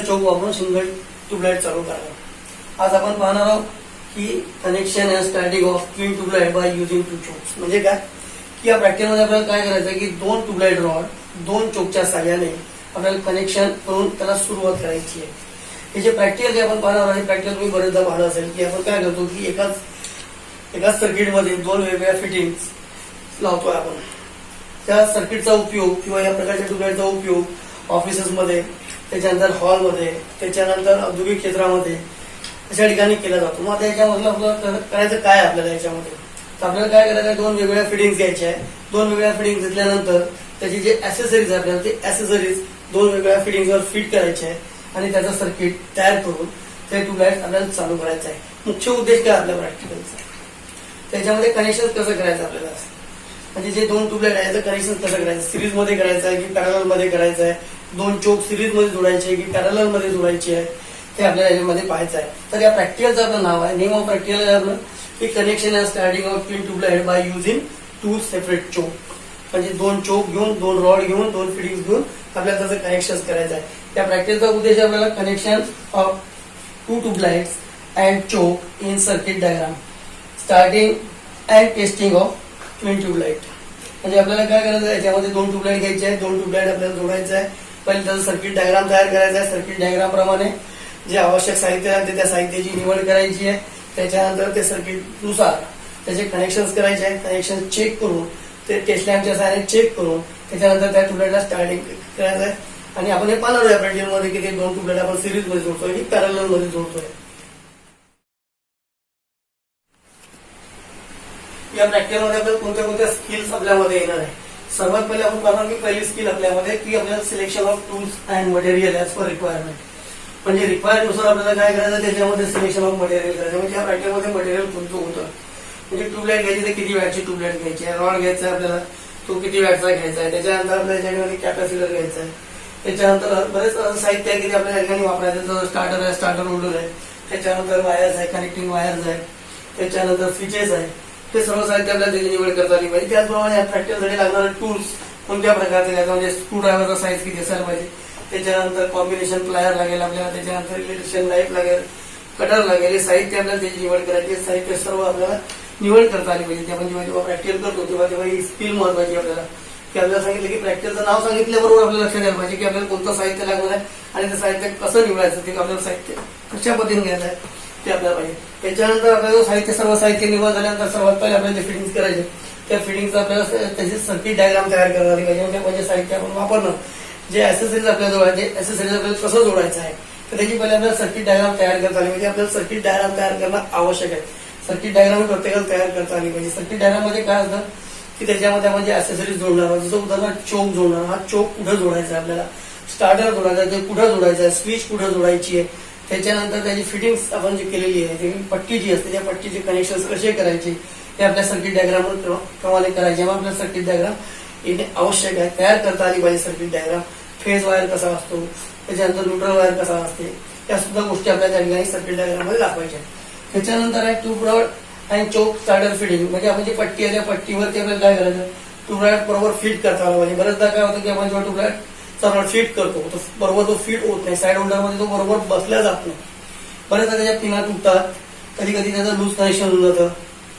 चोक वापरून single tubelight चालू करा। आज आपण पाहणार आहोत की connection and starting of twin tubelight by using two chokes. म्हणजे काय की या प्रॅक्टिसमध्ये आपल्याला काय करायचं आहे की दोन ट्यूबलाइट रॉड दोन चोकच्या साहाय्याने आपल्याला कनेक्शन करून त्याला सुरुवात करायची आहे। हे जे प्रॅक्टिकल जे आपण पाहणार आहोत प्रॅक्टिकल तुम्ही बरेचदा पाहिलं असेल की आपण काय करतो की एकाच सर्किटमध्ये दोन वेगवेगळ्या फिटिंग्स लावतोय आपण। त्या सर्किटचा उपयोग किंवा या प्रकारच्या ट्यूबलाइटचा उपयोग ऑफिसेसमध्ये, त्याच्यानंतर हॉलमध्ये, त्याच्यानंतर औद्योगिक क्षेत्रामध्ये अशा ठिकाणी केला जातो। मग आता याच्यामधलं आपल्याला करायचं काय आपल्याला याच्यामध्ये, तर आपल्याला काय करायचं आहे दोन वेगवेगळ्या फिटिंग्स घ्यायच्या आहे। दोन वेगवेगळ्या फिटिंग्स घेतल्यानंतर त्याची जे ऍक्सेसरीज आहे आपल्याला ते ऍक्सेसरीज दोन वेगवेगळ्या फिटिंग्सवर फिट करायचे आहे आणि त्याचं सर्किट तयार करून ते ट्यूबलाइट आपल्याला चालू करायचं आहे। मुख्य उद्देश काय आपल्या प्रॅक्टिकलचा, त्याच्यामध्ये कनेक्शन कसं करायचं आपल्याला, म्हणजे जे दोन ट्यूबलाइट आहे त्याचं कनेक्शन कसं करायचं, सिरीज मध्ये करायचं आहे की पॅरलल मध्ये करायचं आहे, दोन चोक सिरीज मध्ये जोडायचे की पॅरलल मध्ये जोडायचे आहे ते आपल्याला याच्यामध्ये पाहायचं आहे। तर या प्रॅक्टिकलचं आपलं नाव आहे, नेम ऑफ प्रॅक्टिकल आहे आपलं की connection and starting of twin tubelight by using two separate choke. म्हणजे दोन चोक घेऊन, दोन रॉड घेऊन, दोन फिटिंग्स घेऊन आपल्याला त्याचं कनेक्शन करायचं आहे। त्या प्रॅक्टिसचा उद्देश आपल्याला connection of two tubelights and choke in circuit diagram, starting and testing of twin tubelight. म्हणजे आपल्याला काय करायचं आहे याच्यामध्ये दोन ट्यूबलाइट घ्यायचे आहे, दोन ट्यूबलाइट आपल्याला जोडायचं आहे, पहिले त्याचं सर्किट डायग्राम तयार करायचा आहे। सर्किट डायग्राम प्रमाणे जे आवश्यक साहित्य आहे त्या साहित्याची निवड करायची आहे। त्याच्यानंतर ते सर्किटनुसार त्याचे कनेक्शन करायचे आहे, कनेक्शन चेक करून ते टेस्ट लॅम्पच्या सहाय्याने चेक करून त्याच्यानंतर त्या ट्यूबलाइटला स्टार्टिंग करायचं आहे। आणि आपण हे पाहणार आहे प्रॅक्टिकलमध्ये की ते दोन ट्यूबलाइट आपण सिरीज मध्ये जोडतोय की पॅरलल मध्ये जोडतोय। या प्रॅक्टिकलमध्ये आपल्याला कोणत्या कोणत्या स्किल्स आपल्यामध्ये येणार आहे। सर्वात पहिले आपण पाहणार की पहिली स्किल आपल्यामध्ये की आपल्याला selection of tools and material as per requirement. म्हणजे रिक्वायरनुसार आपल्याला काय करायचं त्याच्यामध्ये सिलेक्शन ऑफ मटेरियल करायचं। म्हणजे या प्रॅक्टिकलमध्ये मटेरियल कोणतं होतं, म्हणजे ट्यूबलाइट घ्यायची तर किती वॅटची ट्यूबलाइट घ्यायची आहे, रॉड घ्यायचा आहे आपल्याला तो किती वॅटचा घ्यायचा आहे, त्याच्यानंतर आपल्याला याच्यामध्ये कॅपॅसिटर घ्यायचा आहे, त्याच्यानंतर बरेच साहित्य आहे की ते आपल्याला या ठिकाणी वापरायचं। स्टार्टर आहे, स्टार्टर होल्डर आहे, त्याच्यानंतर वायर्स आहे, कनेक्टिंग वायर्स आहे, त्याच्यानंतर स्विचेस आहे, ते सर्व साहित्य आपल्याला त्याची निवड करता आली पाहिजे। त्याचप्रमाणे या प्रॅक्टिकलसाठी लागणारे टूल्स कोणत्या प्रकारचे घ्यायचं, म्हणजे स्क्रू ड्रायव्हरचा साईज किती असायला पाहिजे, त्याच्यानंतर कॉम्बिनेशन प्लायर लागेल आपल्याला, त्याच्यानंतर इलेक्ट्रिशियन लाईट लागेल, कटर लागेल, हे साहित्य आपल्याला त्याची निवड करायची। साहित्य सर्व आपल्याला निवड करता आली पाहिजे। आपण जेव्हा प्रॅक्टिकल करतो तेव्हा ही स्किल महत्वाची आपल्याला की आपल्याला सांगितलं की प्रॅक्टिकलचं नाव सांगितल्याबरोबर आपल्याला लक्षात द्यायला पाहिजे की आपल्याला कोणतं साहित्य लागणार आहे आणि ते साहित्य कसं निवडायचं, ते आपल्याला साहित्य कशा पद्धतीने घ्यायचं आहे ते आपल्याला पाहिजे। त्याच्यानंतर आपल्याला साहित्य सर्व साहित्य निवड झाल्यानंतर सर्वात पहिले आपल्याला जे फिटिंग्स करायचे त्या फिटिंगचं आपल्याला त्याची सर्किट डायग्राम तयार करायला पाहिजे। म्हणजे साहित्य आपण वापरणं, जे ऍसेसरीज आपल्याला जोडायचे, ऍसेसरीज आपल्याला कसं जोडायचं आहे तर त्याची पहिले आपल्याला सर्किट डायग्राम तयार करता आली पाहिजे। आपल्याला सर्किट डायग्राम तयार करणं आवश्यक आहे। सर्किट डायग्राम प्रत्येकाला तयार करता आली पाहिजे। सर्किट डायग्राम मध्ये काय असतं की त्याच्यामध्ये आपण जे ऍसेसरीज जोडणार, जसं उदाहरण चोक जोडणार, हा चोक कुठं जोडायचा आहे आपल्याला, स्टार्टर जोडायचा आहे ते कुठं जोडायचं आहे, स्विच कुठं जोडायची आहे, त्याच्यानंतर त्याची फिटिंग्स आपण जी केलेली आहे ती पट्टी जी असते त्या पट्टीचे कनेक्शन कसे करायचे ते आपल्या सर्किट डायग्राम प्रमाणे करायचे। मग आपल्याला सर्किट डायग्राम येणे आवश्यक आहे, तयार करता आली पाहिजे। सर्किट डायग्राम फेज वायर कसा असतो, त्याच्यानंतर न्यूट्रल वायर कसा असते, त्या सुद्धा गोष्टी आपल्या त्या ठिकाणी सर्किट डायग्राम मध्ये दाखवायच्या। त्याच्यानंतर आहे tube rod and choke starter fitting. म्हणजे आपण जी पट्टी आहे त्या पट्टीवरती आपल्याला काय करायचं ट्यूबलाइट बरोबर फिट करता आला पाहिजे। बरेचदा काय होतं की आपण जेव्हा ट्यूबलाइटचा रॉड फिट करतो तो बरोबर तो फिट होत नाही, साईड होल्डर मध्ये तो बरोबर बसल्या जात नाही, बरेचदा त्याच्या पिना तुटतात, कधी कधी त्याचं लूज कनेक्शन होऊन जातं,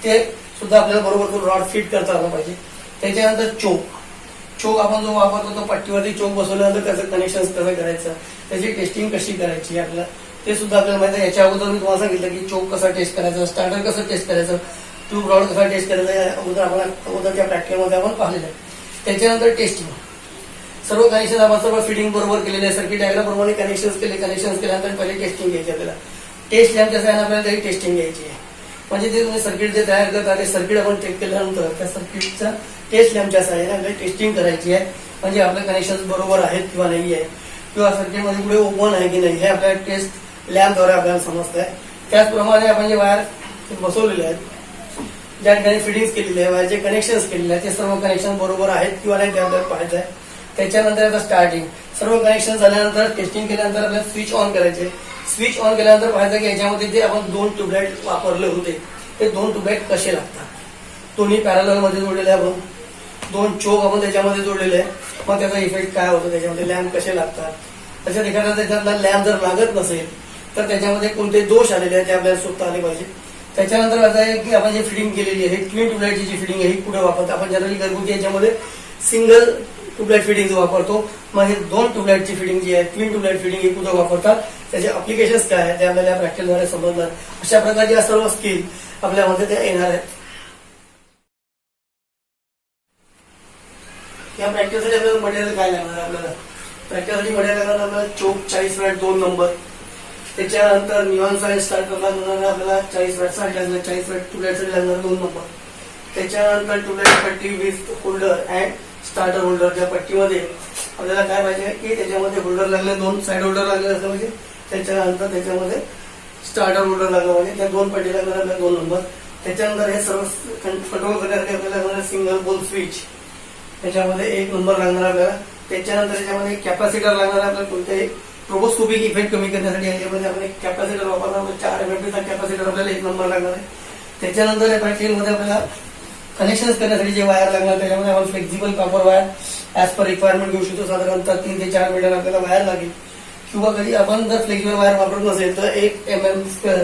ते सुद्धा आपल्याला बरोबर तो रॉड फिट करता आला पाहिजे। त्याच्यानंतर चोक आपण जो वापरतो तो पट्टीवरती चोक बसवल्यानंतर त्याचं कनेक्शन कसं करायचं, त्याची टेस्टिंग कशी करायची आपल्याला ते सुद्धा आपल्याला माहिती आहे। याच्या अगोदर मी तुम्हाला सांगितलं की चोक कसा टेस्ट करायचा, स्टार्टर कसं टेस्ट करायचं, ट्यूब रॉड कसा टेस्ट करायचा अगोदर आपण अगोदरच्या प्रॅक्टिकलमध्ये आपण पाहिलेलं आहे। त्याच्यानंतर टेस्टिंग, सर्व कनेक्शन आपण सर्व फिटिंग बरोबर केलेले आहे, सर्किट डायग्राम प्रमाणे कनेक्शन केल्यानंतर पहिले टेस्टिंग घ्यायची आपल्याला। टेस्ट लॅम्पच्या सहाय्याने आपल्याला त्याची टेस्टिंग घ्यायची आहे। म्हणजे जे तुम्ही सर्किट जे तयार करता ते सर्किट आपण चेक केल्यानंतर त्या सर्किटच्या टेस्ट लॅम्पच्या सहाय्याने आपल्याला टेस्टिंग करायची आहे। म्हणजे आपले कनेक्शन बरोबर आहेत किंवा नाही आहे, किंवा सर्किटमध्ये पुढे ओपन आहे की नाही हे आपल्याला टेस्ट लॅम्पद्वारे आपल्याला समजतं आहे। त्याचप्रमाणे आपण जे वायर बसवलेले आहेत, ज्या ठिकाणी फिटिंग्स केलेली आहे, वायरचे कनेक्शन केलेले आहेत, ते सर्व कनेक्शन बरोबर आहेत किंवा नाही ते आपल्याला पाहायचं आहे। त्याच्यानंतर आता स्टार्टिंग, सर्व कनेक्शन झाल्यानंतर टेस्टिंग केल्यानंतर आपल्याला स्विच ऑन करायचे। स्विच ऑन केल्यानंतर पाहायचं की याच्यामध्ये जे आपण दोन ट्यूबलाइट वापरले होते ते दोन ट्यूबलाइट कसे लागतात, दोन्ही पॅरलल मध्ये जोडलेले आपण, दोन चोक आपण त्याच्यामध्ये जोडलेले आहे, मग त्याचा इफेक्ट काय होतो, त्याच्यामध्ये लॅम्प कसे लागतात, त्याच्यात एखादा त्याच्यातला लॅम्प जर लागत नसेल तर त्याच्यामध्ये कोणते दोष आलेले आहेत ते आपल्याला शोधता आले पाहिजे. त्याच्यानंतर असं आहे की आपण जी फिटिंग केलेली आहे ट्विन ट्यूबलाईटची जी फिटिंग आहे ही कुठे वापरतो आपण जनरली घरगुती याच्यामध्ये सिंगल ट्यूबलाईट फिटिंग वापरतो. मग हे 2 ट्यूबलाईटची फिटिंग जी आहे ट्विन ट्यूबलाईट फिटिंग ही कुठे वापरतात त्याचे अप्लिकेशन्स काय आहेत ते आपल्याला प्रॅक्टिकलद्वारे समजणार. अशा प्रकारच्या सर्व स्किल आपल्यामध्ये त्या येणार आहेत. या प्रॅक्टिससाठी आपल्याला मटेरियल काय लागणार आहे आपल्याला प्रॅक्टिससाठी मटेरियल लागणार आपल्याला चोक 40 वॅट 2 नंबर. त्याच्यानंतर निऑन साईड स्टार्टरला लागणार आपल्याला 40 वॅट साठी लागणार 40 वॅट ट्यूबलाईटसाठी लागणार 2 नंबर. त्याच्यानंतर ट्यूबलाईट पट्टी with holder and starter holder. त्या पट्टीमध्ये आपल्याला काय पाहिजे की त्याच्यामध्ये होल्डर लागले 2 साईड होल्डर लागले असं म्हणजे त्याच्यानंतर त्याच्यामध्ये स्टार्टर होल्डर लागला म्हणजे त्या 2 पट्टी लागणार आपल्याला 2 नंबर. त्याच्यानंतर हे सर्व कंट्रोल करण्यासाठी आपल्याला लागणार सिंगल पोल स्विच त्याच्यामध्ये 1 नंबर लागणार आपल्याला. त्याच्यानंतर त्याच्यामध्ये कॅपॅसिटर लागणार आपल्याला कोणत्याही ट्रोबोस्कोपिक इफेक्ट कमी करण्यासाठी याच्यामध्ये आपण एक कॅपॅसिटर वापरणार 4 एमएमपीचा कॅपॅसिटर आपल्याला 1 नंबर लागणार आहे. त्याच्यानंतर या प्रॅक्टिकलमध्ये आपल्याला कनेक्शन करण्यासाठी जे वायर लागणार त्याच्यामध्ये आपण flexible copper wire as per requirement घेऊ शकतो. साधारणतः 3 ते 4 मीटर आपल्याला वायर लागेल किंवा कधी आपण जर फ्लेक्झिबल वायर वापरत नसेल तर 1 mm²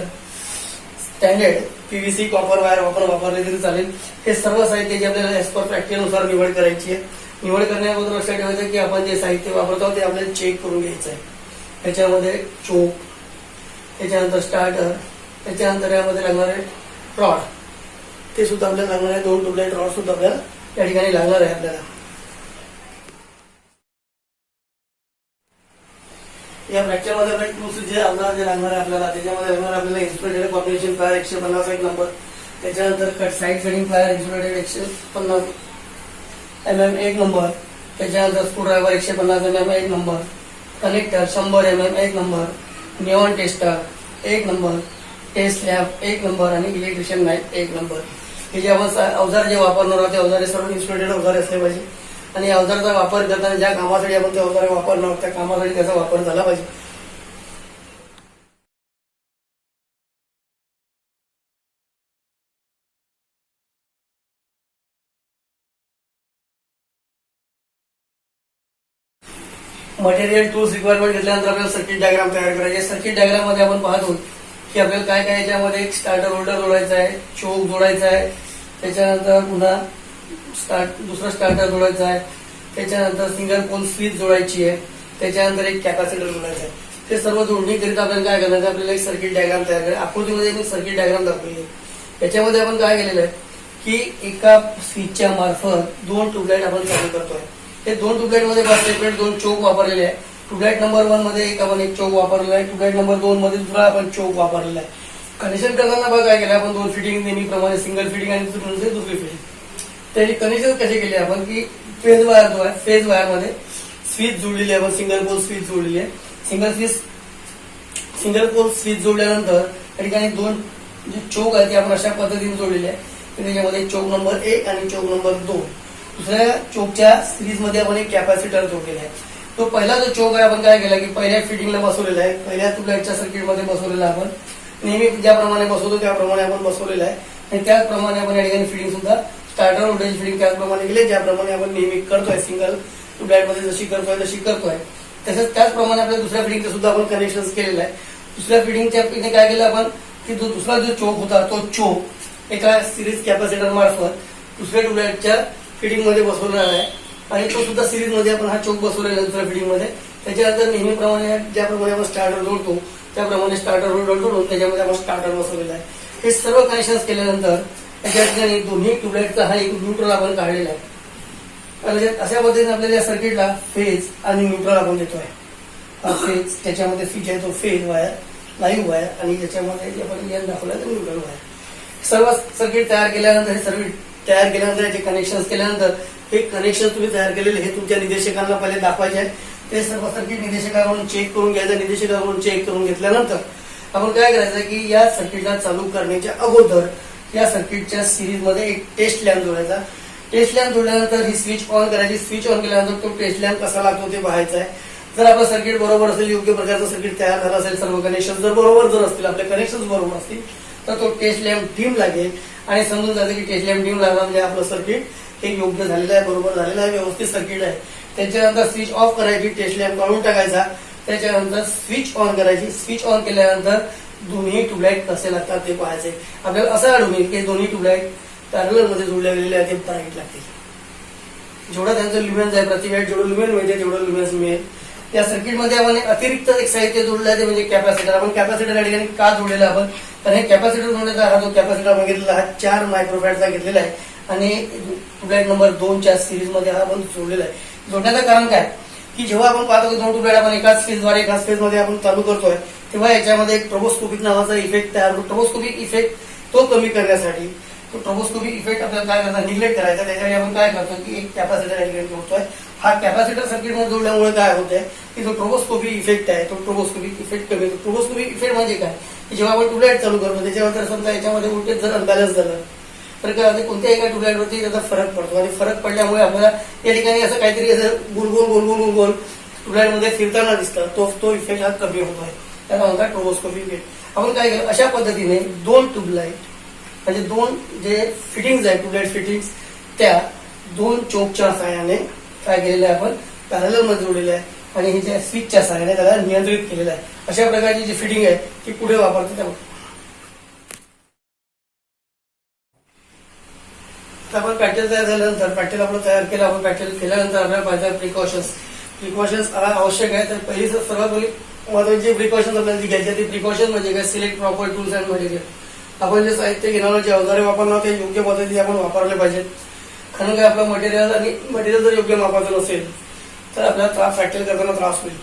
standard PVC copper wire वापरले तरी चालेल. हे सर्व साहित्य जे आपल्याला ऍज पर प्रॅक्टिकलनुसार निवड करायची आहे. निवड करण्याबरोबर लक्षात ठेवायचं की आपण जे साहित्य वापरतो ते आपल्याला चेक करून घ्यायचं आहे. त्याच्यामध्ये चोक त्याच्यानंतर स्टार्टर त्याच्यानंतर यामध्ये लागणारे रॉड ते सुद्धा आपल्याला लागणार आहे. 2 ट्यूबलाईट रॉड सुद्धा आपल्याला या ठिकाणी लागणार आहे. आपल्याला या फ्रॅक्चरमध्ये आपल्याला टूल्स जे लागणार आहे आपल्याला त्याच्यामध्ये लागणार आपल्याला इन्सुलेटेड कॉम्बिनेशन प्लायर 150 1 नंबर. त्याच्यानंतर cut side cutting plier insulated 150 mm 1 number. त्याच्यानंतर screwdriver 150 mm 1 number. Connector 100 mm 1 number. Neon tester 1 number. Test lamp 1 number आणि इलेक्ट्रिशियन नाईफ 1 नंबर. हे जे आपण अवजार जे वापरणार आहोत ते अवजारे सर्व इन्सुलेटेड अवजारे असले पाहिजे आणि या अवजाराचा वापर करताना ज्या कामासाठी आपण ते अवजारे वापरणार आहोत त्या कामासाठी त्याचा वापर झाला पाहिजे. मटेरियल टूल्स रिक्वायरमेंट घेतल्यानंतर आपल्याला सर्किट डायग्राम तयार करायचे. सर्किट डायग्राम मध्ये आपण पाहतो की आपल्याला काय काय याच्यामध्ये एक स्टार्टर होल्डर जोडायचा आहे चोक जोडायचा आहे. त्याच्यानंतर पुन्हा दुसरा स्टार्टर जोडायचा आहे. त्याच्यानंतर सिंगल पोल स्विच जोडायची आहे. त्याच्यानंतर एक कॅपॅसिटर जोडायचा आहे. ते सर्व जोडणीकरिता आपल्याला काय करायचं आपल्याला एक सर्किट डायग्राम तयार करायचं. आकृतीमध्ये मी सर्किट डायग्राम दाखवली आहे. त्याच्यामध्ये आपण काय केलेलं आहे की एका स्विचच्या मार्फत 2 ट्यूबलाईट आपण चालू करतोय. हे 2 ट्यूबलाईट मध्ये सेपरेट 2 चोक वापरलेले आहे. ट्यूबलाईट नंबर 1 मध्ये एक चोक वापरलेला आहे. ट्यूबलाईट नंबर 2 मध्ये दुसरा आपण चोक वापरलेला आहे. कनेक्शन करताना बघा काय केलं आपण 2 फिटिंग नेहमीप्रमाणे सिंगल फिटिंग आणि दुसरी फिटिंग. त्याची कनेक्शन कसे केले आपण की फेज वायर जो आहे फेज वायर मध्ये स्विच जोडलेली आहे. आपण सिंगल पोल स्विच जोडलेली आहे. सिंगल पोल स्विच जोडल्यानंतर त्या ठिकाणी 2 जे चोक आहे ते आपण अशा पद्धतीने जोडलेले आहे. त्याच्यामध्ये चोक नंबर 1 आणि चोक नंबर 2. दुसऱ्या चोकच्या सिरीज मध्ये आपण एक कॅपॅसिटर जोडलेला आहे. तो पहिला जो चोक आहे आपण काय केला की पहिल्या फिटिंगला बसवलेला आहे. पहिल्या ट्यूबलाईटच्या सर्किटमध्ये बसवलेला आपण नेहमी ज्याप्रमाणे बसवतो त्याप्रमाणे आपण बसवलेला आहे आणि त्याचप्रमाणे आपण या ठिकाणी फिटिंग सुद्धा स्टार्टर होल्डेज फिटिंग त्याचप्रमाणे केले ज्याप्रमाणे आपण नेहमी करतोय. सिंगल ट्यूबलाईट मध्ये जशी करतोय तसंच त्याचप्रमाणे आपल्या दुसऱ्या फिटिंगचं सुद्धा आपण कनेक्शन केलेलं आहे. दुसऱ्या फिटिंगच्या काय केलं आपण की जो दुसरा जो चोक होता तो चोक एका सिरीज कॅपॅसिटर मार्फत दुसऱ्या ट्यूबलाईटच्या फिटिंग मध्ये बसवलेला आहे आणि तो सुद्धा सिरीज मध्ये आपण हा चोक बसवलेला आहे दुसऱ्या फिटिंग मध्ये. त्याच्यानंतर नेहमीप्रमाणे ज्याप्रमाणे आपण स्टार्टर जोडतो त्याप्रमाणे स्टार्टर होल्डर जोडून त्याच्यामध्ये आपण स्टार्टर बसवलेला आहे. हे सर्व कनेक्शन केल्यानंतर त्या ठिकाणी दोन्ही ट्यूबलाईटचा हा एक न्यूट्रल आपण काढलेला आहे. अशा पद्धतीने आपल्याला या सर्किटला फेज आणि न्यूट्रल आपण देतोय. हा फेज त्याच्यामध्ये स्विच आहे तो फेज वायर लाईव्ह वायर आणि त्याच्यामध्ये आपण एन दाखवला तर न्यूट्रल वायर. सर्व सर्किट तयार केल्यानंतर हे सर्किट तयार केल्यानंतर याचे कनेक्शन केल्यानंतर हे कनेक्शन तुम्ही तयार केलेले हे तुमच्या निदेशकांना पहिले दाखवायचे आहे. ते सर्व सर्किट निदेशकाकडून चेक करून घ्यायचं. निदेशकाकडून चेक करून घेतल्यानंतर आपण काय करायचं की या सर्किटला चालू करण्याच्या अगोदर या सर्किटच्या सिरीज मध्ये एक टेस्ट लॅम्प जोडायचा. टेस्ट लॅम्प जोडल्यानंतर ही स्विच ऑन करायची. स्विच ऑन केल्यानंतर तो टेस्ट लॅम्प कसा लागतो ते पाहायचा आहे. जर आपलं सर्किट बरोबर असेल योग्य प्रकारचं सर्किट तयार झालं असेल सर्व कनेक्शन जर बरोबर जर असतील आपले कनेक्शन बरोबर असतील तर तो टेस्ट लॅम्प डिम लागेल आणि समजून जातं की टेस्ट लॅम्प डिम लागला म्हणजे आपलं सर्किट हे योग्य झालेलं आहे बरोबर झालेलं आहे व्यवस्थित सर्किट आहे. त्याच्यानंतर स्विच ऑफ करायची टेस्ट लॅम्प काढून टाकायचा. त्याच्यानंतर स्विच ऑन करायची. स्विच ऑन केल्यानंतर दोन्ही ट्यूबलाईट कसे लागतात ते पाहायचे. आपल्याला असं आढळून येईल की दोन्ही ट्यूबलाईट पॅरलल मध्ये जोडल्या गेलेले आहेत, ते ब्राईट लागतील. जेवढा त्यांचं ल्युमेन्स आहे प्रति वॅट जेवढं ल्युमेन मिळते तेवढं ल्युमेन्स मिळेल. या सर्किटमध्ये आपण अतिरिक्त एक साहित्य जोडलं आहे ते म्हणजे कॅपॅसिटर. आपण कॅपॅसिटर या ठिकाणी का जोडलेला आपण, कारण हे कॅपॅसिटर जोडण्याचा हा जो कॅपॅसिटर आपण घेतलेला हा 4 मायक्रोफॅरडचा घेतलेला आहे आणि ट्यूबलाईट नंबर 2च्या सिरीज मध्ये हा आपण जोडलेला आहे. जोडण्याचं कारण काय की जेव्हा आपण पाहतो की 2 ट्यूबलाईट आपण एकाच फेजद्वारे एकाच फेजमध्ये आपण चालू करतोय तेव्हा याच्यामध्ये एक ट्रोबोस्कोपिक नावाचा इफेक्ट तयार होतो. ट्रोबोस्कोपिक इफेक्ट तो कमी करण्यासाठी तो ट्रोबोस्कोपिक इफेक्ट आपल्याला काय करायचा, निग्लेक्ट करायचा. त्याच्यासाठी आपण काय करतो की एक कॅपॅसिटर या ठिकाणी जोडतोय. हा कॅपॅसिटर सर्किटमध्ये जोडल्यामुळे काय होतंय की जो ट्रोबोस्कोपिक इफेक्ट आहे तो ट्रोबोस्कोपिक इफेक्ट कमी होतो. ट्रोबोस्कोपिक इफेक्ट म्हणजे काय की जेव्हा आपण ट्यूबलाईट चालू करतो त्याच्यावर समजा याच्यामध्ये व्होल्टेज जर अनबॅलन्स झालं तर काय होते, कोणत्याही एका ट्यूबलाईटवरती त्याचा फरक पडतो आणि फरक पडल्यामुळे आपल्याला या ठिकाणी असं काहीतरी असं गोल ट्यूबलाईट मध्ये फिरताना दिसतं. तो इफेक्ट हा कमी होतोय, त्याला म्हणतात ट्रोबोस्कोपिक इफेक्ट. आपण काय केलं, अशा पद्धतीने 2 ट्यूबलाईट म्हणजे 2 जे फिटिंग्स आहेत ट्यूबलाईट फिटिंग्स त्या 2 चोकच्या सहाय्याने काय केलेलं आहे आपण पॅरलल मध्ये जोडलेलं आहे आणि हे जे स्विचच्या सहाय्याने त्याला नियंत्रित केलेलं आहे. अशा प्रकारची जी फिटिंग आहे ती पुढे वापरते. आपण पॅटेल तयार झाल्यानंतर पॅटेल आपलं तयार केलं. आपण पॅटेल केल्यानंतर आपल्याला पाहिजे प्रिकॉशन्स आवश्यक आहे. तर पहिली सर्वात पहिली महत्वाची जी प्रिकॉशन्स आपल्याला जी घ्यायची ती प्रिकॉशन म्हणजे काय, select proper tools and material. आपण जे साहित्य घेणार जे अवजारे वापरणार ते योग्य पद्धतीने आपण वापरले पाहिजेत. कारण काय आपलं मटेरियल जर योग्य मापाचं नसेल तर आपल्याला प्रॅक्टिस करताना त्रास होईल.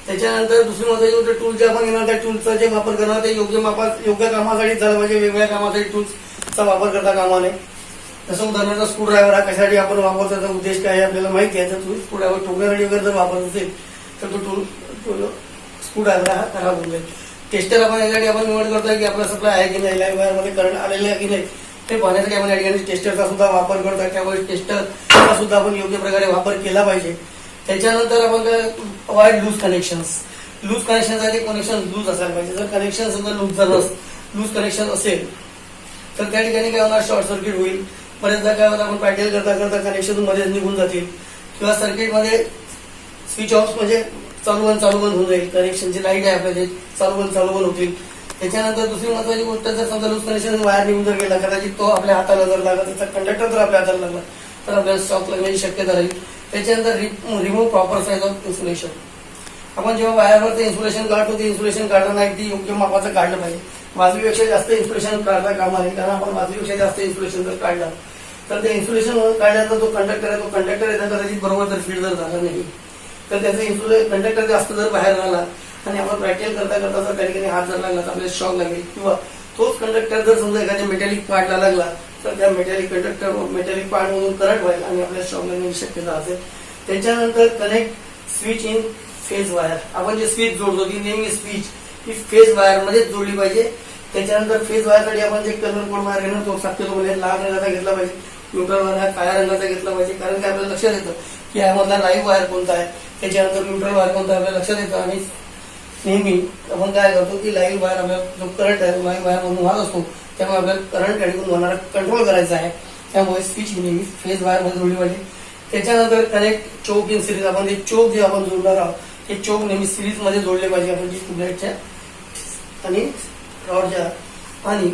त्याच्यानंतर दुसरी महत्वाची गोष्ट, टूल जे आपण घेणार त्या टूलचा जे वापर करणार ते योग्य कामासाठी झालं पाहिजे. वेगवेगळ्या कामासाठी टूल्सचा वापर करता कामा नये. जसं उदाहरणार्थ स्क्रूड्रायव्हर हा कशासाठी आपण वापरतो त्याचा उद्देश काय आहे आपल्याला माहिती आहे. तर स्क्रूड्रायव्हर ठोकण्यासाठी वगैरे जर वापरत असेल तर तो टूल स्क्रूड्रायव्हर हा खराब होऊन जाईल. टेस्टर आपण यासाठी आपण निवड करतोय की आपला सप्लाय आहे की नाही, लाईव्ह वायरमध्ये करंट आलेला आहे की नाही ते पाहण्यासाठी आपण या ठिकाणी टेस्टरचा सुद्धा वापर करतोय. त्यामुळे टेस्टरचा सुद्धा आपण योग्य प्रकारे वापर केला पाहिजे. त्याच्यानंतर आपण अवॉइड लूज कनेक्शन्स आहे ते कनेक्शन लूज असायला पाहिजे. जर कनेक्शन समजा लूज कनेक्शन असेल तर त्या ठिकाणी काय होणार, शॉर्ट सर्किट होईल. बरेचदा काय होतं आपण पॅटेल करता कनेक्शन मध्येच निघून जातील किंवा सर्किटमध्ये स्विच ऑफ म्हणजे चालू बंद होऊन जाईल. कनेक्शनची लाईट आहे आपल्या चालू बंद होतील. त्याच्यानंतर दुसरी महत्वाची गोष्ट, जर समजा लूज कनेक्शन वायर निघून जर गेला कदाचित तो आपल्या हाताला जर लागला, त्याचा कंडक्टर जर आपल्या हाताला लागला तर आपल्याला शॉक लागण्याची शक्यता राहील. त्याच्यानंतर remove proper size of insulation. आपण जेव्हा वायरवरचं इन्सुलेशन काढतो ते इन्सुलेशन काढताना अगदी योग्य मापाचं काढलं पाहिजे. वाजवीपेक्षा जास्त इन्सुलेशन काढता कामा नये. कारण आपण वाजवीपेक्षा जास्त इन्सुलेशन जर काढलं तर ते इन्सुलेशन काढल्यानंतर तो कंडक्टर आहे कदाचित बरोबर जर फीड जर झाला नाही तर त्याचं कंडक्टर जास्त जर बाहेर राहिला आणि आपण प्रॅक्टिकल करता जर त्या ठिकाणी हात जर लागला तर आपल्याला शॉक लागेल. किंवा तोच कंडक्टर जर समजा एखाद्या मेटॅलिक पार्टला लागला तर त्या मेटॅलिक पार्ट मधून करंट व्हायला आणि आपल्याला शॉक लागण्याची शक्यता असेल. त्याच्यानंतर connect switch in phase wire. आपण जे स्विच जोडतो ती नेहमी स्विच ही फेज वायर मध्येच जोडली पाहिजे. त्याच्यानंतर फेज वायरसाठी आपण जे कलर कोड वायर घेणार तो शक्यतो म्हणजे लाल रंगाचा घेतला पाहिजे. न्यूट्रल वायर हा काळ्या रंगाचा घेतला पाहिजे. कारण की आपल्याला लक्षात येतं की यामधला लाईव्ह वायर कोणता आहे, त्याच्यानंतर न्यूट्रल वायर कोणता आपल्याला लक्षात येतं. आणि नेहमी आपण काय करतो की लाईव्ह वायर आपल्याला जो करंट आहे लाईव्ह वायर मधून वाहत असतो त्यामुळे आपल्याला करंट आणि होणारा कंट्रोल करायचा आहे. त्यामुळे स्विच नेहमी फेज वायर मध्ये जोडली पाहिजे. त्याच्यानंतर कनेक्ट चोक इन सिरीज. आपण जे चोक जे आपण जोडणार आहोत ते चोक नेहमी सिरीज मध्ये जोडले पाहिजे. आपण जी ट्यूबलाईटच्या आणि रॉडच्या आणि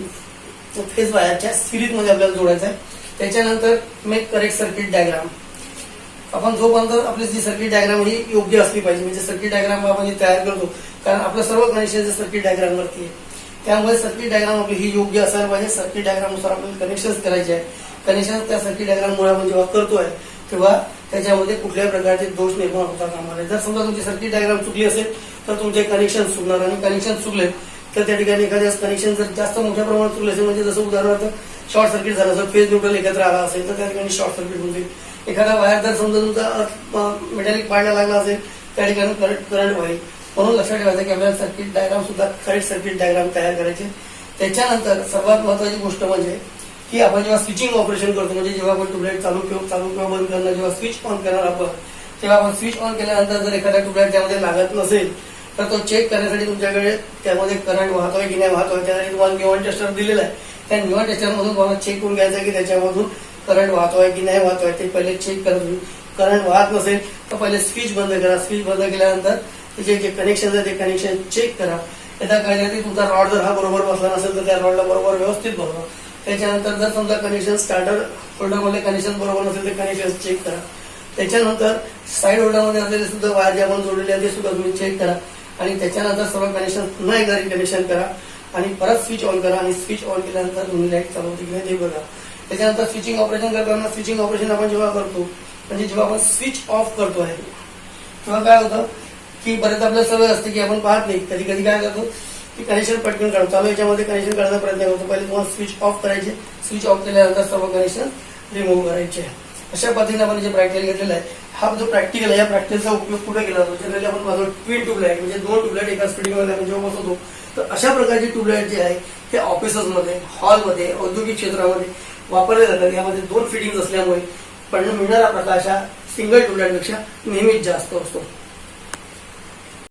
फेज वायरच्या सिरीज मध्ये आपल्याला जोडायचं आहे. त्याच्यानंतर मेक करेक्ट सर्किट डायग्राम. आपण जोपर्यंत आपली जी सर्किट डायग्राम ही योग्य असली पाहिजे, म्हणजे सर्किट डायग्राम आपण तयार करतो कारण आपलं सर्व कनेक्शन सर्किट डायग्राम वरती आहे. त्यामुळे सर्किट डायग्राम आपली ही योग्य असायला पाहिजे. सर्किट डायग्राम नुसार आपल्याला कनेक्शन करायचे आहे. कनेक्शन त्या सर्किट डायग्राम मुळे आपण जेव्हा करतोय तेव्हा त्याच्यामध्ये कुठल्याही प्रकारचे दोष निर्माण होता कामा नये. जर समजा तुमची सर्किट डायग्राम चुकली असेल तर तुमचे कनेक्शन चुकणार आणि कनेक्शन चुकले तर त्या ठिकाणी एखाद्या कनेक्शन जर जास्त मोठ्या प्रमाणात चुकले असेल म्हणजे जसं उदाहरणार्थ शॉर्ट सर्किट झालं असेल, फेज न्यूट्रल एकत्र आला असेल तर त्या ठिकाणी शॉर्ट सर्किट होऊन जाईल. एखादा वायर जर समजा तुमचा मेटॅलिक पाडला लागला असेल त्या ठिकाणी करंट व्हाईल. म्हणून लक्षात ठेवायचं की आपल्याला सर्किट डायग्राम सुद्धा करेक्ट सर्किट डायग्राम तयार करायचे. त्याच्यानंतर सर्वात महत्वाची गोष्ट म्हणजे की आपण जेव्हा स्विचिंग ऑपरेशन करतो म्हणजे जेव्हा आपण ट्यूबलाईट चालू किंवा बंद करणं, जेव्हा स्विच ऑन करणार आपण तेव्हा आपण स्विच ऑन केल्यानंतर जर एखादा ट्यूबलाईट त्यामध्ये लागत नसेल तर तो चेक करण्यासाठी तुमच्याकडे त्यामध्ये करंट वाहतोय की नाही वाहतोय त्यासाठी तुम्हाला निवॉन टेस्टर दिलेला आहे. त्या निवॉन टेस्टरमधून तुम्हाला चेक करून घ्यायचं की त्याच्यामधून करंट वाहतोय की नाही वाहतोय ते पहिले चेक करा. करंट वाहत नसेल तर पहिले स्विच बंद करा. स्विच बंद केल्यानंतर त्याचे जे कनेक्शन आहे ते कनेक्शन चेक करा. त्याचा काय झालं तुमचा रॉड जर हा बरोबर बसला नसेल तर त्या रॉडला बरोबर व्यवस्थित बरोबर. त्याच्यानंतर जर समजा कनेक्शन स्टार्टर होल्डरमध्ये कनेक्शन बरोबर नसेल तर कनेक्शन चेक करा. त्याच्यानंतर साईड होल्डरमध्ये असलेले सुद्धा वायर जे आपण जोडलेले आहे ते सुद्धा तुम्ही चेक करा. आणि त्याच्यानंतर सर्व कनेक्शन पुन्हा एकदा रिकनेक्शन करा आणि परत स्विच ऑन करा. आणि स्विच ऑन केल्यानंतर तुम्ही लाईट चालू होते की नाही ते बघा. त्याच्यानंतर स्विचिंग ऑपरेशन करताना स्विचिंग ऑपरेशन आपण जेव्हा करतो म्हणजे जेव्हा आपण स्विच ऑफ करतो आहे तेव्हा काय होतं की बरेच आपल्याला सवय असते की आपण पाहत नाही. कधी कधी काय करतो की कनेक्शन पटकन काढतो. चालू याच्यामध्ये कनेक्शन काढायचा प्रयत्न करतो. पहिले तुम्हाला स्विच ऑफ करायचे. स्विच ऑफ केल्यानंतर सर्व कनेक्शन रिमूव्ह करायचे. अशा पद्धतीने आपण जे प्रॅक्टिकल घेतलेला आहे हा जो प्रॅक्टिकल आहे या प्रॅक्टिकलचा उपयोग कुठे केला जातो जनरली आपण पाहतो ट्विन ट्यूबलाईट म्हणजे 2 ट्यूबलाईट एकाच फिटिंगमध्ये आपण जेव्हा बसवतो तर अशा प्रकारची ट्यूबलाईट जे आहे ते ऑफिसेसमध्ये हॉलमध्ये औद्योगिक क्षेत्रामध्ये वापरले जातात. यामध्ये 2 फिटिंग्स असल्यामुळे पण मिळणारा प्रकाश हा सिंगल ट्यूबलाईटपेक्षा नेहमीच जास्त असतो.